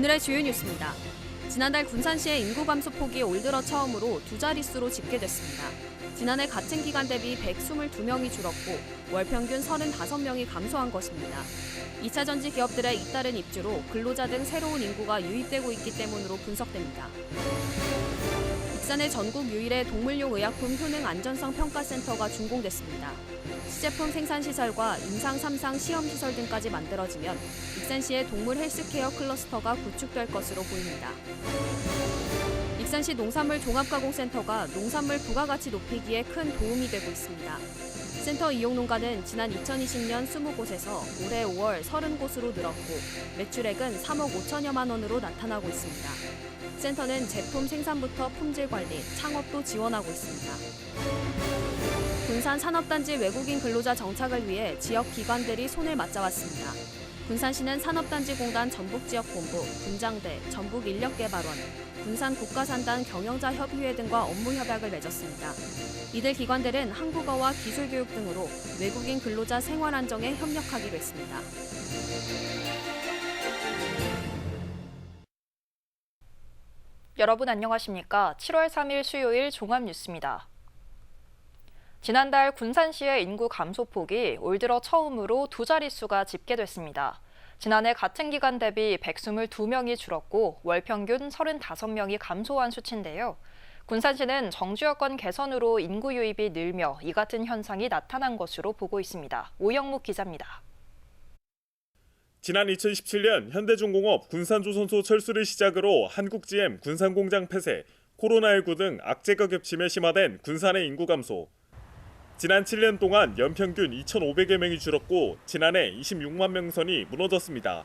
오늘의 주요 뉴스입니다. 지난달 군산시의 인구 감소 폭이 올 들어 처음으로 두 자릿수로 집계됐습니다. 지난해 같은 기간 대비 122명이 줄었고 월 평균 35명이 감소한 것입니다. 2차 전지 기업들의 잇따른 입주로 근로자 등 새로운 인구가 유입되고 있기 때문으로 분석됩니다. 익산의 전국 유일의 동물용 의약품 효능 안전성 평가센터가 준공됐습니다. 시제품 생산시설과 임상 3상 시험시설 등까지 만들어지면 익산시의 동물 헬스케어 클러스터가 구축될 것으로 보입니다. 익산시 농산물 종합가공센터가 농산물 부가가치 높이기에 큰 도움이 되고 있습니다. 센터 이용 농가는 지난 2020년 20곳에서 올해 5월 30곳으로 늘었고 매출액은 3억 5천여만 원으로 나타나고 있습니다. 센터는 제품 생산부터 품질 관리, 창업도 지원하고 있습니다. 군산 산업단지 외국인 근로자 정착을 위해 지역 기관들이 손을 맞잡았습니다. 군산시는 산업단지공단 전북지역본부, 군장대, 전북인력개발원, 군산국가산단 경영자협의회 등과 업무 협약을 맺었습니다. 이들 기관들은 한국어와 기술교육 등으로 외국인 근로자 생활 안정에 협력하기로 했습니다. 여러분 안녕하십니까? 7월 3일 수요일 종합뉴스입니다. 지난달 군산시의 인구 감소폭이 올 들어 처음으로 두 자릿수가 집계됐습니다. 지난해 같은 기간 대비 122명이 줄었고 월 평균 35명이 감소한 수치인데요. 군산시는 정주 여건 개선으로 인구 유입이 늘며 이 같은 현상이 나타난 것으로 보고 있습니다. 오영묵 기자입니다. 지난 2017년 현대중공업 군산조선소 철수를 시작으로 한국GM 군산공장 폐쇄, 코로나19 등 악재가 겹치며 심화된 군산의 인구 감소. 지난 7년 동안 연평균 2,500여 명이 줄었고 지난해 26만 명 선이 무너졌습니다.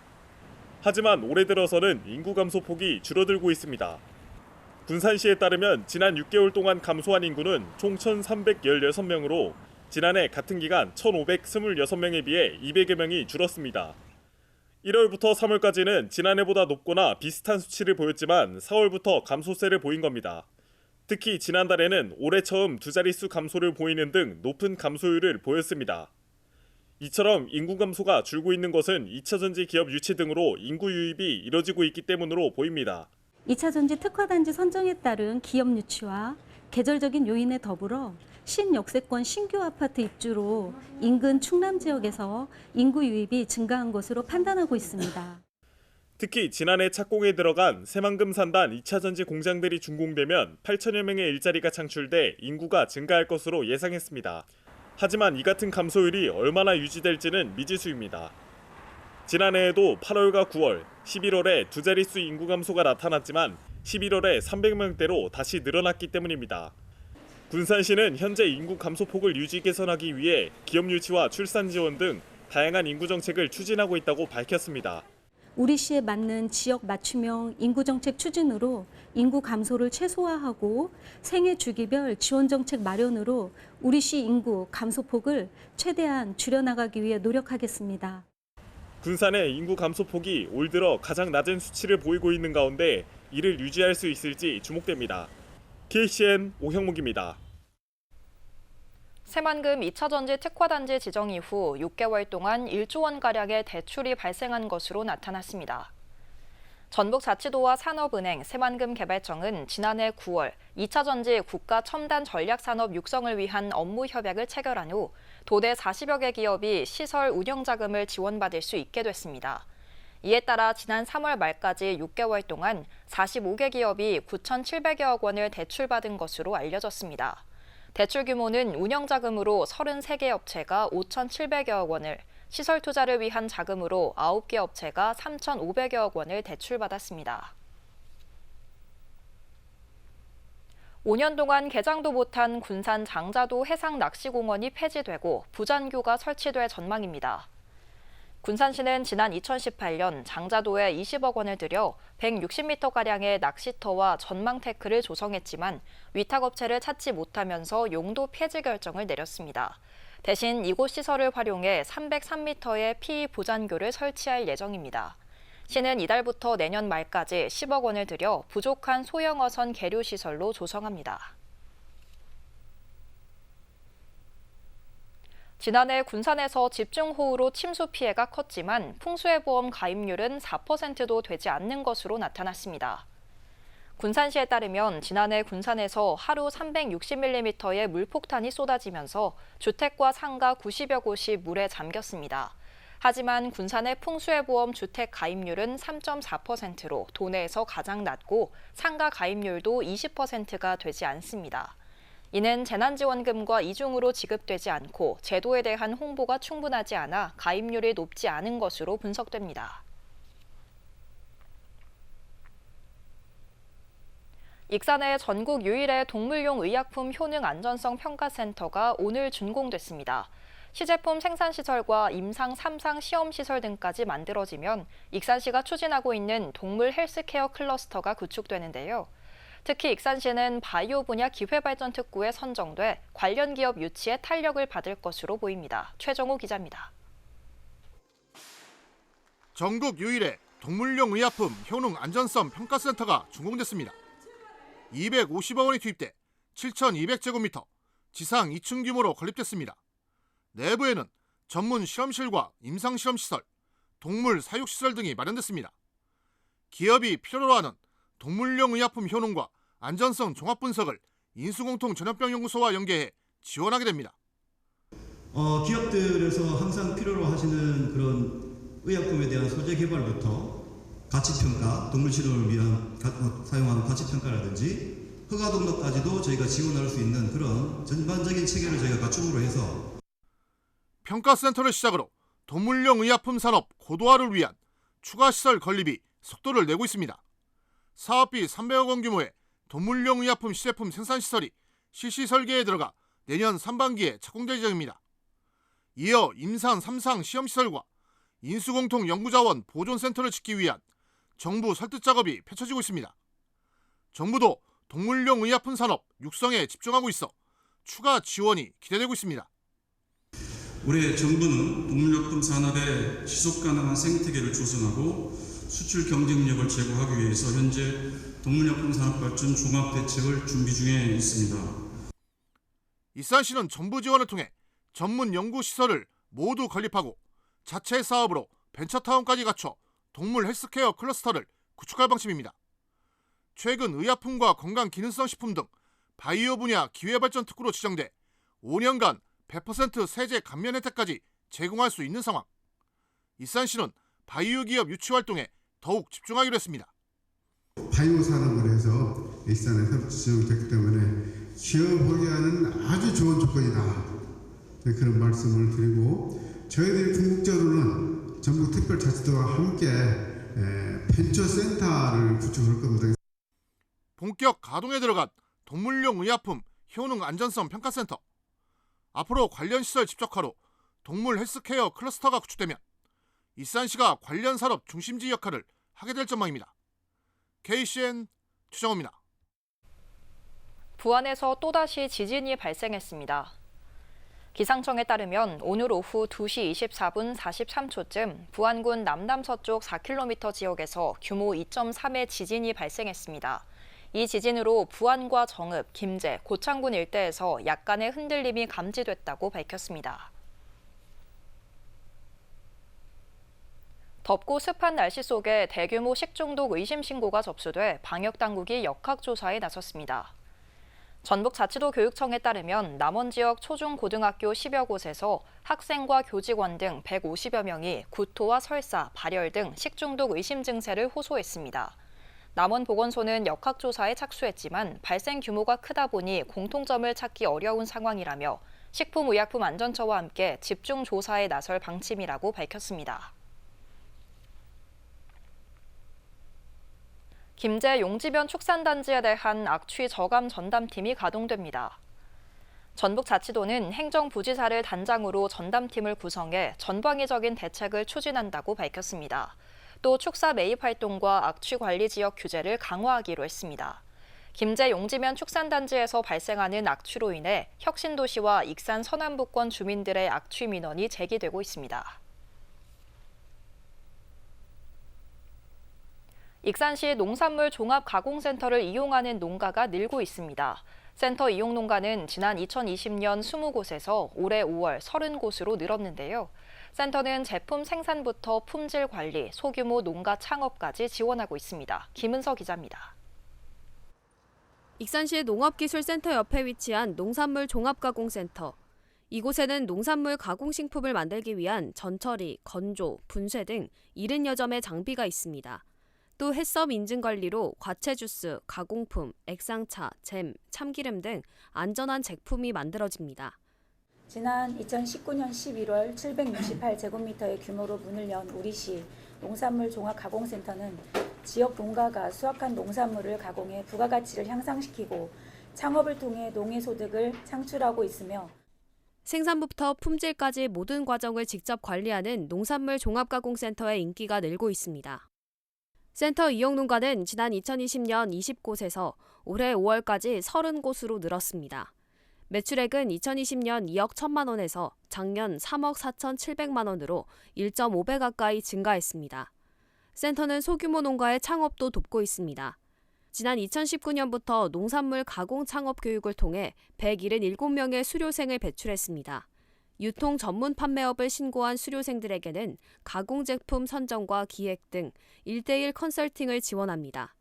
하지만 올해 들어서는 인구 감소 폭이 줄어들고 있습니다. 군산시에 따르면 지난 6개월 동안 감소한 인구는 총 1,316명으로 지난해 같은 기간 1,526명에 비해 200여 명이 줄었습니다. 1월부터 3월까지는 지난해보다 높거나 비슷한 수치를 보였지만 4월부터 감소세를 보인 겁니다. 특히 지난달에는 올해 처음 두 자릿수 감소를 보이는 등 높은 감소율을 보였습니다. 이처럼 인구 감소가 줄고 있는 것은 2차 전지 기업 유치 등으로 인구 유입이 이뤄지고 있기 때문으로 보입니다. 2차 전지 특화단지 선정에 따른 기업 유치와 계절적인 요인에 더불어 신역세권 신규 아파트 입주로 인근 충남 지역에서 인구 유입이 증가한 것으로 판단하고 있습니다. 특히 지난해 착공에 들어간 새만금 산단 2차 전지 공장들이 준공되면 8천여 명의 일자리가 창출돼 인구가 증가할 것으로 예상했습니다. 하지만 이 같은 감소율이 얼마나 유지될지는 미지수입니다. 지난해에도 8월과 9월, 11월에 두 자릿수 인구 감소가 나타났지만 11월에 300명대로 다시 늘어났기 때문입니다. 군산시는 현재 인구 감소폭을 유지 개선하기 위해 기업 유치와 출산 지원 등 다양한 인구 정책을 추진하고 있다고 밝혔습니다. 우리 시에 맞는 지역 맞춤형 인구 정책 추진으로 인구 감소를 최소화하고 생애 주기별 지원 정책 마련으로 우리 시 인구 감소폭을 최대한 줄여나가기 위해 노력하겠습니다. 군산의 인구 감소폭이 올 들어 가장 낮은 수치를 보이고 있는 가운데 이를 유지할 수 있을지 주목됩니다. KCN 오형묵입니다. 새만금 2차 전지 특화단지 지정 이후 6개월 동안 1조 원가량의 대출이 발생한 것으로 나타났습니다. 전북자치도와 산업은행, 새만금개발청은 지난해 9월 2차 전지 국가 첨단 전략산업 육성을 위한 업무 협약을 체결한 후 도내 40여 개 기업이 시설 운영 자금을 지원받을 수 있게 됐습니다. 이에 따라 지난 3월 말까지 6개월 동안 45개 기업이 9,700여억 원을 대출받은 것으로 알려졌습니다. 대출 규모는 운영 자금으로 33개 업체가 5,700여억 원을, 시설 투자를 위한 자금으로 9개 업체가 3,500여억 원을 대출받았습니다. 5년 동안 개장도 못한 군산 장자도 해상낚시공원이 폐지되고 부잔교가 설치될 전망입니다. 군산시는 지난 2018년 장자도에 20억 원을 들여 160m가량의 낚시터와 전망 태클을 조성했지만 위탁업체를 찾지 못하면서 용도 폐지 결정을 내렸습니다. 대신 이곳 시설을 활용해 303m의 PE 보잔교를 설치할 예정입니다. 시는 이달부터 내년 말까지 10억 원을 들여 부족한 소형 어선 계류 시설로 조성합니다. 지난해 군산에서 집중호우로 침수 피해가 컸지만 풍수해보험 가입률은 4%도 되지 않는 것으로 나타났습니다. 군산시에 따르면 지난해 군산에서 하루 360mm의 물폭탄이 쏟아지면서 주택과 상가 90여 곳이 물에 잠겼습니다. 하지만 군산의 풍수해보험 주택 가입률은 3.4%로 도내에서 가장 낮고 상가 가입률도 20%가 되지 않습니다. 이는 재난지원금과 이중으로 지급되지 않고 제도에 대한 홍보가 충분하지 않아 가입률이 높지 않은 것으로 분석됩니다. 익산의 전국 유일의 동물용 의약품 효능 안전성 평가센터가 오늘 준공됐습니다. 시제품 생산시설과 임상 3상 시험시설 등까지 만들어지면 익산시가 추진하고 있는 동물 헬스케어 클러스터가 구축되는데요. 특히 익산시는 바이오 분야 기회발전 특구에 선정돼 관련 기업 유치에 탄력을 받을 것으로 보입니다. 최정호 기자입니다. 전국 유일의 동물용 의약품 효능 안전성 평가센터가 준공됐습니다. 250억 원이 투입돼 7,200제곱미터, 지상 2층 규모로 건립됐습니다. 내부에는 전문 실험실과 임상실험시설, 동물 사육시설 등이 마련됐습니다. 기업이 필요로 하는 동물용 의약품 효능과 안전성 종합분석을 인수공통 전염병연구소와 연계해 지원하게 됩니다. 기업들에서 항상 필요로 하시는 그런 의약품에 대한 소재 개발부터 가치평가, 동물 실험을 위한 사용하는 가치평가라든지 허가 등록까지도 저희가 지원할 수 있는 그런 전반적인 체계를 저희가 갖춤으로 해서 평가센터를 시작으로 동물용 의약품 산업 고도화를 위한 추가 시설 건립이 속도를 내고 있습니다. 사업비 300억 원 규모의 동물용 의약품 시제품 생산시설이 실시 설계에 들어가 내년 상반기에 착공될 예정입니다. 이어 임상 3상 시험시설과 인수공통 연구자원 보존센터를 짓기 위한 정부 설득 작업이 펼쳐지고 있습니다. 정부도 동물용 의약품 산업 육성에 집중하고 있어 추가 지원이 기대되고 있습니다. 올해 정부는 동물약품 산업의 지속가능한 생태계를 조성하고 수출 경쟁력을 제고하기 위해서 현재 동물약품 산업 발전 종합대책을 준비 중에 있습니다. 익산시는 정부 지원을 통해 전문 연구시설을 모두 건립하고 자체 사업으로 벤처타운까지 갖춰 동물 헬스케어 클러스터를 구축할 방침입니다. 최근 의약품과 건강기능성 식품 등 바이오 분야 기회발전 특구로 지정돼 5년간 100% 세제 감면 혜택까지 제공할 수 있는 상황. 익산시는 바이오 기업 유치 활동에 더욱 집중하기로 했습니다. 바이오 산업을 해서 익산에 새로 지정됐기 때문에 취업하게 하는 아주 좋은 조건이다. 그런 말씀을 드리고 저희들이 궁극적으로는 전국특별자치도와 함께 벤처센터를 구축할 겁니다. 본격 가동에 들어간 동물용 의약품 효능 안전성 평가센터. 앞으로 관련 시설 집적화로 동물 헬스케어 클러스터가 구축되면 익산시가 관련 산업 중심지 역할을 하게 될 전망입니다. KCN 최정호입니다. 부안에서 또다시 지진이 발생했습니다. 기상청에 따르면 오늘 오후 2시 24분 43초쯤 부안군 남남서쪽 4km 지역에서 규모 2.3의 지진이 발생했습니다. 이 지진으로 부안과 정읍, 김제, 고창군 일대에서 약간의 흔들림이 감지됐다고 밝혔습니다. 덥고 습한 날씨 속에 대규모 식중독 의심 신고가 접수돼 방역당국이 역학조사에 나섰습니다. 전북자치도 교육청에 따르면 남원 지역 초중 고등학교 10여 곳에서 학생과 교직원 등 150여 명이 구토와 설사, 발열 등 식중독 의심 증세를 호소했습니다. 남원보건소는 역학조사에 착수했지만 발생 규모가 크다 보니 공통점을 찾기 어려운 상황이라며 식품의약품안전처와 함께 집중 조사에 나설 방침이라고 밝혔습니다. 김제 용지변 축산단지에 대한 악취 저감 전담팀이 가동됩니다. 전북자치도는 행정부지사를 단장으로 전담팀을 구성해 전방위적인 대책을 추진한다고 밝혔습니다. 또 축사 매입 활동과 악취 관리 지역 규제를 강화하기로 했습니다. 김제 용지면 축산단지에서 발생하는 악취로 인해 혁신도시와 익산 서남부권 주민들의 악취 민원이 제기되고 있습니다. 익산시 농산물 종합가공센터를 이용하는 농가가 늘고 있습니다. 센터 이용 농가는 지난 2020년 20곳에서 올해 5월 30곳으로 늘었는데요. 센터는 제품 생산부터 품질 관리, 소규모 농가 창업까지 지원하고 있습니다. 김은서 기자입니다. 익산시 농업기술센터 옆에 위치한 농산물 종합가공센터. 이곳에는 농산물 가공식품을 만들기 위한 전처리, 건조, 분쇄 등 70여 점의 장비가 있습니다. 또 해썹 인증 관리로 과채 주스, 가공품, 액상차, 잼, 참기름 등 안전한 제품이 만들어집니다. 지난 2019년 11월 768제곱미터의 규모로 문을 연 우리시 농산물 종합가공센터는 지역 농가가 수확한 농산물을 가공해 부가가치를 향상시키고 창업을 통해 농해소득을 창출하고 있으며 생산부터 품질까지 모든 과정을 직접 관리하는 농산물 종합가공센터의 인기가 늘고 있습니다. 센터 이용 농가는 지난 2020년 20곳에서 올해 5월까지 30곳으로 늘었습니다. 매출액은 2020년 2억 1천만 원에서 작년 3억 4,700만 원으로 1.5배 가까이 증가했습니다. 센터는 소규모 농가의 창업도 돕고 있습니다. 지난 2019년부터 농산물 가공 창업 교육을 통해 177명의 수료생을 배출했습니다. 유통 전문 판매업을 신고한 수료생들에게는 가공 제품 선정과 기획 등 1:1 컨설팅을 지원합니다.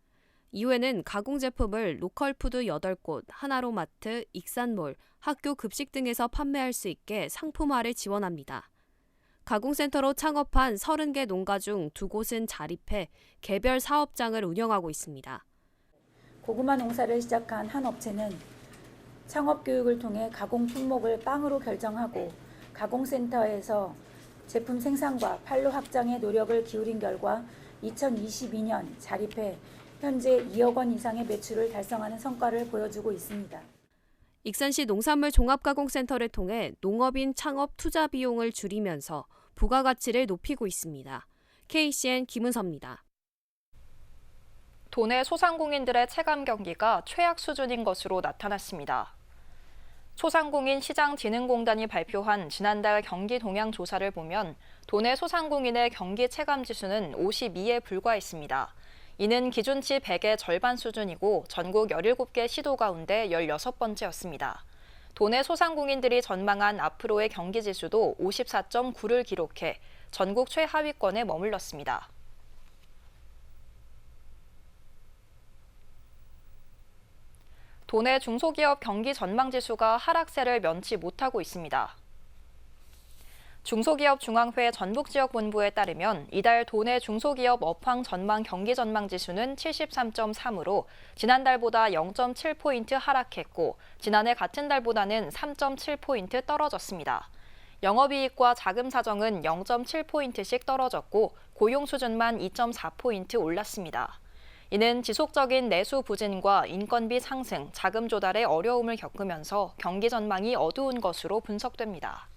이후에는 가공 제품을 로컬푸드 8곳, 하나로마트, 익산몰, 학교 급식 등에서 판매할 수 있게 상품화를 지원합니다. 가공센터로 창업한 30개 농가 중 2곳은 자립해 개별 사업장을 운영하고 있습니다. 고구마 농사를 시작한 한 업체는 창업 교육을 통해 가공 품목을 빵으로 결정하고 가공센터에서 제품 생산과 판로 확장에 노력을 기울인 결과 2022년 자립해 현재 2억 원 이상의 매출을 달성하는 성과를 보여주고 있습니다. 익산시 농산물 종합가공센터를 통해 농업인 창업 투자 비용을 줄이면서 부가가치를 높이고 있습니다. KCN 김은서입니다. 도내 소상공인들의 체감 경기가 최악 수준인 것으로 나타났습니다. 소상공인 시장진흥공단이 발표한 지난달 경기 동향 조사를 보면 도내 소상공인의 경기 체감 지수는 52에 불과했습니다. 이는 기준치 100의 절반 수준이고 전국 17개 시도 가운데 16번째였습니다. 도내 소상공인들이 전망한 앞으로의 경기 지수도 54.9를 기록해 전국 최하위권에 머물렀습니다. 도내 중소기업 경기 전망 지수가 하락세를 면치 못하고 있습니다. 중소기업 중앙회 전북지역본부에 따르면 이달 도내 중소기업 업황 전망 경기 전망 지수는 73.3으로 지난달보다 0.7포인트 하락했고 지난해 같은 달보다는 3.7포인트 떨어졌습니다. 영업이익과 자금 사정은 0.7포인트씩 떨어졌고 고용 수준만 2.4포인트 올랐습니다. 이는 지속적인 내수 부진과 인건비 상승, 자금 조달에 어려움을 겪으면서 경기 전망이 어두운 것으로 분석됩니다.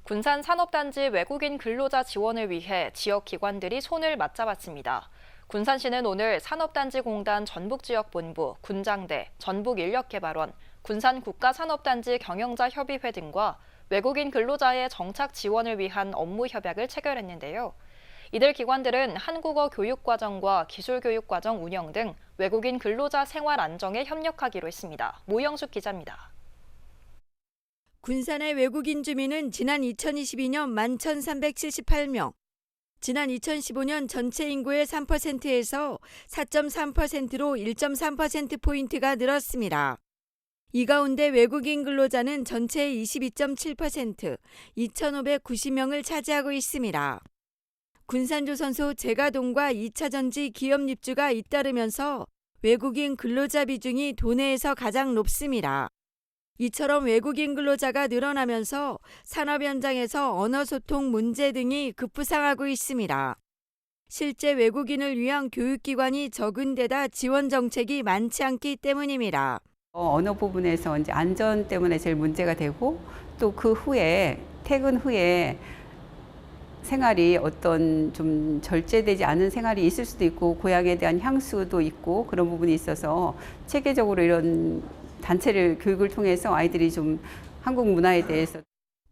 군산 산업단지 외국인 근로자 지원을 위해 지역 기관들이 손을 맞잡았습니다. 군산시는 오늘 산업단지공단 전북지역본부, 군장대, 전북인력개발원, 군산국가산업단지 경영자협의회 등과 외국인 근로자의 정착 지원을 위한 업무 협약을 체결했는데요. 이들 기관들은 한국어 교육과정과 기술교육과정 운영 등 외국인 근로자 생활 안정에 협력하기로 했습니다. 모영숙 기자입니다. 군산의 외국인 주민은 지난 2022년 11,378명, 지난 2015년 전체 인구의 3%에서 4.3%로 1.3%포인트가 늘었습니다. 이 가운데 외국인 근로자는 전체의 22.7%, 2,590명을 차지하고 있습니다. 군산조선소 제가동과 2차전지 기업 입주가 잇따르면서 외국인 근로자 비중이 도내에서 가장 높습니다. 이처럼 외국인 근로자가 늘어나면서 산업 현장에서 언어 소통 문제 등이 급부상하고 있습니다. 실제 외국인을 위한 교육기관이 적은 데다 지원 정책이 많지 않기 때문입니다. 언어 부분에서 이제 안전 때문에 제일 문제가 되고 또 그 후에 퇴근 후에 생활이 어떤 좀 절제되지 않은 생활이 있을 수도 있고 고향에 대한 향수도 있고 그런 부분이 있어서 체계적으로 이런 단체를 교육을 통해서 아이들이 좀 한국 문화에 대해서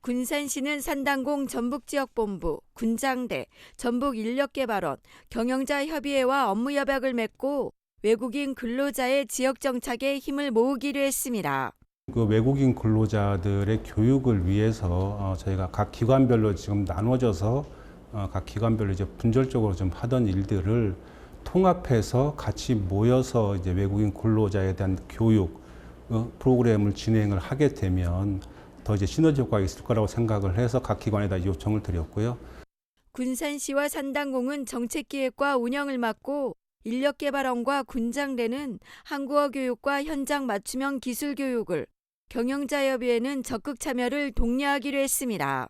군산시는 산단공 전북지역본부, 군장대, 전북인력개발원, 경영자협의회와 업무협약을 맺고 외국인 근로자의 지역 정착에 힘을 모으기로 했습니다. 그 외국인 근로자들의 교육을 위해서 저희가 각 기관별로 지금 나눠져서 각 기관별로 이제 분절적으로 좀 하던 일들을 통합해서 같이 모여서 이제 외국인 근로자에 대한 교육 프로그램을 진행을 하게 되면 더 이제 시너지 효과가 있을 거라고 생각을 해서 각 기관에다 요청을 드렸고요. 군산시와 산당공은 정책기획과 운영을 맡고 인력개발원과 군장대는 한국어 교육과 현장 맞춤형 기술 교육을, 경영자협의회는 적극 참여를 독려하기로 했습니다.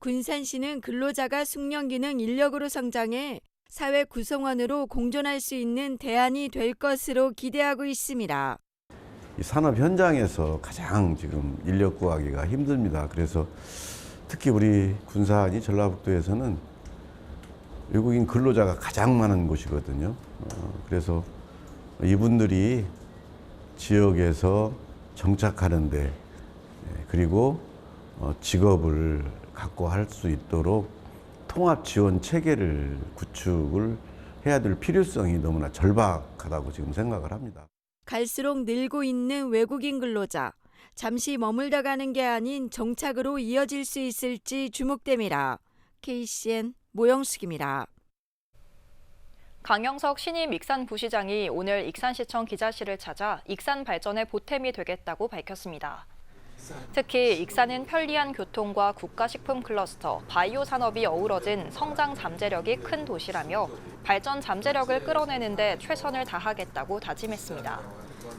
군산시는 근로자가 숙련기능 인력으로 성장해 사회 구성원으로 공존할 수 있는 대안이 될 것으로 기대하고 있습니다. 이 산업 현장에서 가장 지금 인력 구하기가 힘듭니다. 그래서 특히 우리 군산이 전라북도에서는 외국인 근로자가 가장 많은 곳이거든요. 그래서 이분들이 지역에서 정착하는데 그리고 직업을 갖고 할 수 있도록 통합 지원 체계를 구축을 해야 될 필요성이 너무나 절박하다고 지금 생각을 합니다. 갈수록 늘고 있는 외국인 근로자, 잠시 머물다 가는 게 아닌 정착으로 이어질 수 있을지 주목됩니다. KCN 모영숙입니다. 강영석 신임 익산 부시장이 오늘 익산시청 기자실을 찾아 익산 발전에 보탬이 되겠다고 밝혔습니다. 특히 익산은 편리한 교통과 국가식품 클러스터, 바이오 산업이 어우러진 성장 잠재력이 큰 도시라며 발전 잠재력을 끌어내는 데 최선을 다하겠다고 다짐했습니다.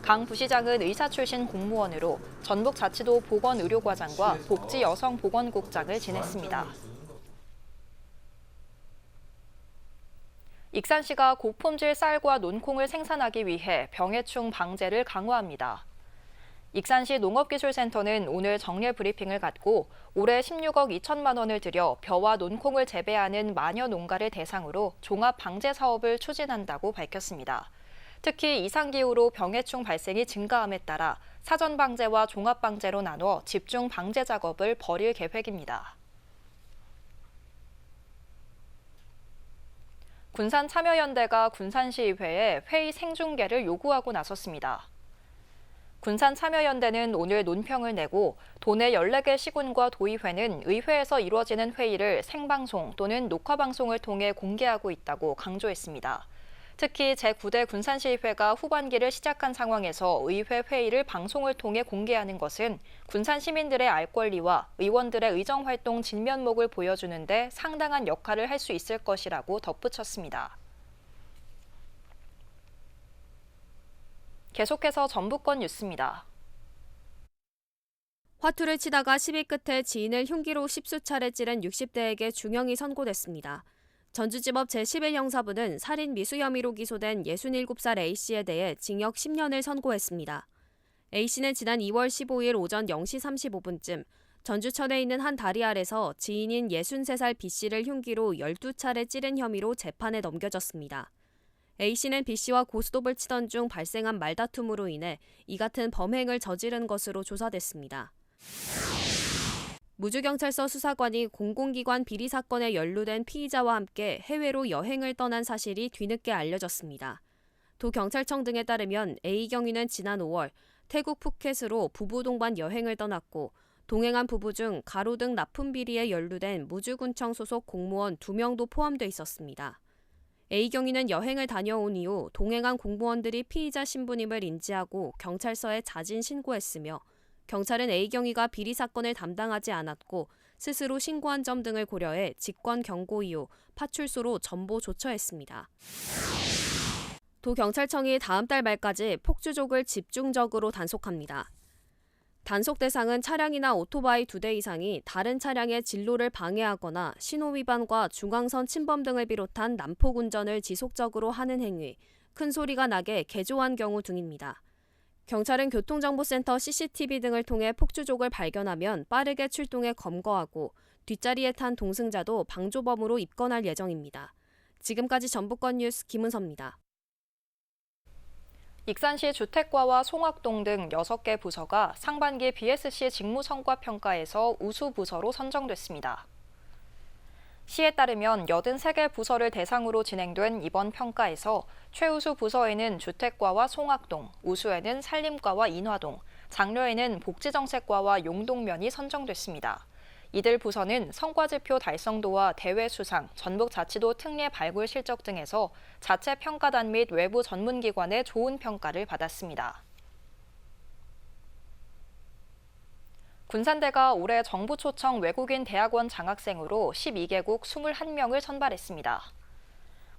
강 부시장은 의사 출신 공무원으로 전북자치도 보건의료과장과 복지여성보건국장을 지냈습니다. 익산시가 고품질 쌀과 논콩을 생산하기 위해 병해충 방제를 강화합니다. 익산시 농업기술센터는 오늘 정례 브리핑을 갖고 올해 16억 2천만 원을 들여 벼와 논콩을 재배하는 마녀 농가를 대상으로 종합 방제 사업을 추진한다고 밝혔습니다. 특히 이상기후로 병해충 발생이 증가함에 따라 사전 방제와 종합 방제로 나눠 집중 방제 작업을 벌일 계획입니다. 군산참여연대가 군산시의회에 회의 생중계를 요구하고 나섰습니다. 군산참여연대는 오늘 논평을 내고 도내 14개 시군과 도의회는 의회에서 이루어지는 회의를 생방송 또는 녹화방송을 통해 공개하고 있다고 강조했습니다. 특히 제9대 군산시의회가 후반기를 시작한 상황에서 의회 회의를 방송을 통해 공개하는 것은 군산 시민들의 알 권리와 의원들의 의정활동 진면목을 보여주는 데 상당한 역할을 할 수 있을 것이라고 덧붙였습니다. 계속해서 전북권 뉴스입니다. 화투를 치다가 시비 끝에 지인을 흉기로 10수차례 찌른 60대에게 중형이 선고됐습니다. 전주지법 제11형사부는 살인 미수 혐의로 기소된 67살 A씨에 대해 징역 10년을 선고했습니다. A씨는 지난 2월 15일 오전 0시 35분쯤 전주천에 있는 한 다리 아래서 지인인 63살 B씨를 흉기로 12차례 찌른 혐의로 재판에 넘겨졌습니다. A씨는 B씨와 고스톱을 치던 중 발생한 말다툼으로 인해 이 같은 범행을 저지른 것으로 조사됐습니다. 무주경찰서 수사관이 공공기관 비리 사건에 연루된 피의자와 함께 해외로 여행을 떠난 사실이 뒤늦게 알려졌습니다. 도경찰청 등에 따르면 A 경위는 지난 5월 태국 푸켓으로 부부 동반 여행을 떠났고 동행한 부부 중 가로등 납품 비리에 연루된 무주군청 소속 공무원 2명도 포함돼 있었습니다. A 경위는 여행을 다녀온 이후 동행한 공무원들이 피의자 신분임을 인지하고 경찰서에 자진 신고했으며 경찰은 A 경위가 비리 사건을 담당하지 않았고 스스로 신고한 점 등을 고려해 직권 경고 이후 파출소로 전보 조처했습니다. 도경찰청이 다음 달 말까지 폭주족을 집중적으로 단속합니다. 단속 대상은 차량이나 오토바이 2대 이상이 다른 차량의 진로를 방해하거나 신호 위반과 중앙선 침범 등을 비롯한 난폭 운전을 지속적으로 하는 행위, 큰 소리가 나게 개조한 경우 등입니다. 경찰은 교통정보센터 CCTV 등을 통해 폭주족을 발견하면 빠르게 출동해 검거하고 뒷자리에 탄 동승자도 방조범으로 입건할 예정입니다. 지금까지 전북권 뉴스 김은서입니다. 익산시 주택과와 송악동 등 6개 부서가 상반기 BSC 직무성과평가에서 우수부서로 선정됐습니다. 시에 따르면 83개 부서를 대상으로 진행된 이번 평가에서 최우수 부서에는 주택과와 송악동, 우수에는 산림과와 인화동, 장려에는 복지정책과와 용동면이 선정됐습니다. 이들 부서는 성과지표 달성도와 대회 수상, 전북자치도 특례 발굴 실적 등에서 자체 평가단 및 외부 전문기관의 좋은 평가를 받았습니다. 군산대가 올해 정부 초청 외국인 대학원 장학생으로 12개국 21명을 선발했습니다.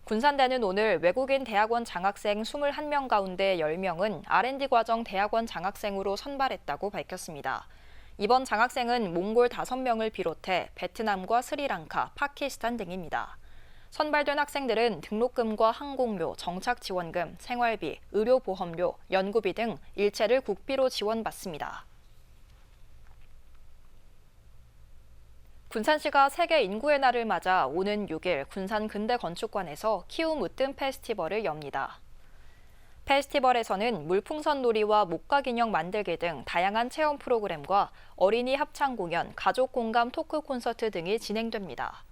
군산대는 오늘 외국인 대학원 장학생 21명 가운데 10명은 R&D 과정 대학원 장학생으로 선발했다고 밝혔습니다. 이번 장학생은 몽골 5명을 비롯해 베트남과 스리랑카, 파키스탄 등입니다. 선발된 학생들은 등록금과 항공료, 정착지원금, 생활비, 의료보험료, 연구비 등 일체를 국비로 지원받습니다. 군산시가 세계 인구의 날을 맞아 오는 6일 군산 근대건축관에서 키움 으뜸 페스티벌을 엽니다. 페스티벌에서는 물풍선 놀이와 목각 인형 만들기 등 다양한 체험 프로그램과 어린이 합창 공연, 가족 공감 토크 콘서트 등이 진행됩니다.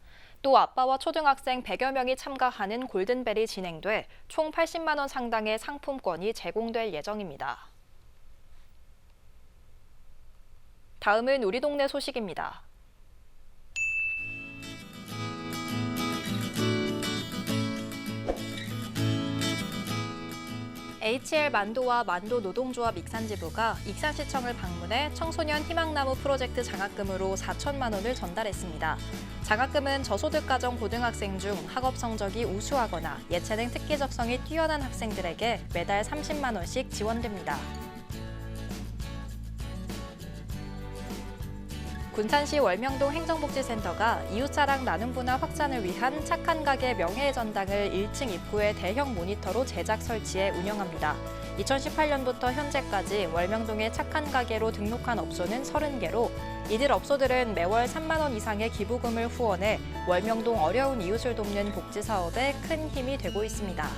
또 아빠와 초등학생 100여 명이 참가하는 골든벨이 진행돼 총 80만 원 상당의 상품권이 제공될 예정입니다. 다음은 우리 동네 소식입니다. HL 만도와 만도 노동조합 익산지부가 익산시청을 방문해 청소년 희망나무 프로젝트 장학금으로 4천만 원을 전달했습니다. 장학금은 저소득가정 고등학생 중 학업 성적이 우수하거나 예체능 특기 적성이 뛰어난 학생들에게 매달 30만 원씩 지원됩니다. 군산시 월명동 행정복지센터가 이웃사랑 나눔 문화 확산을 위한 착한 가게 명예의 전당을 1층 입구에 대형 모니터로 제작 설치해 운영합니다. 2018년부터 현재까지 월명동의 착한 가게로 등록한 업소는 30개로 이들 업소들은 매월 3만 원 이상의 기부금을 후원해 월명동 어려운 이웃을 돕는 복지 사업에 큰 힘이 되고 있습니다.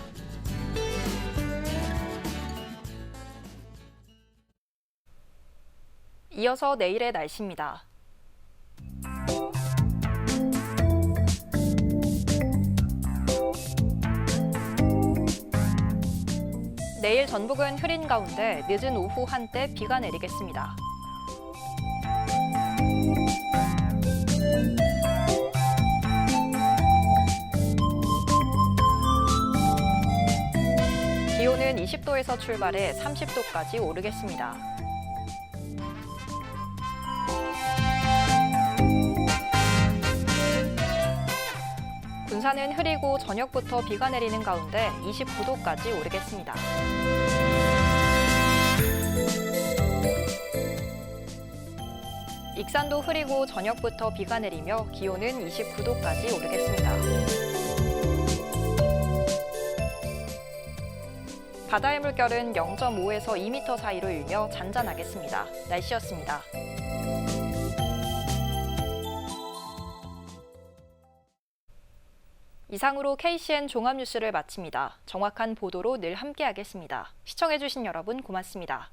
이어서 내일의 날씨입니다. 내일 전북은 흐린 가운데 늦은 오후 한때 비가 내리겠습니다. 기온은 20도에서 출발해 30도까지 오르겠습니다. 군산은 흐리고 저녁부터 비가 내리는 가운데 29도까지 오르겠습니다. 익산도 흐리고 저녁부터 비가 내리며 기온은 29도까지 오르겠습니다. 바다의 물결은 0.5에서 2m 사이로 일며 잔잔하겠습니다. 날씨였습니다. 이상으로 KCN 종합뉴스를 마칩니다. 정확한 보도로 늘 함께하겠습니다. 시청해주신 여러분 고맙습니다.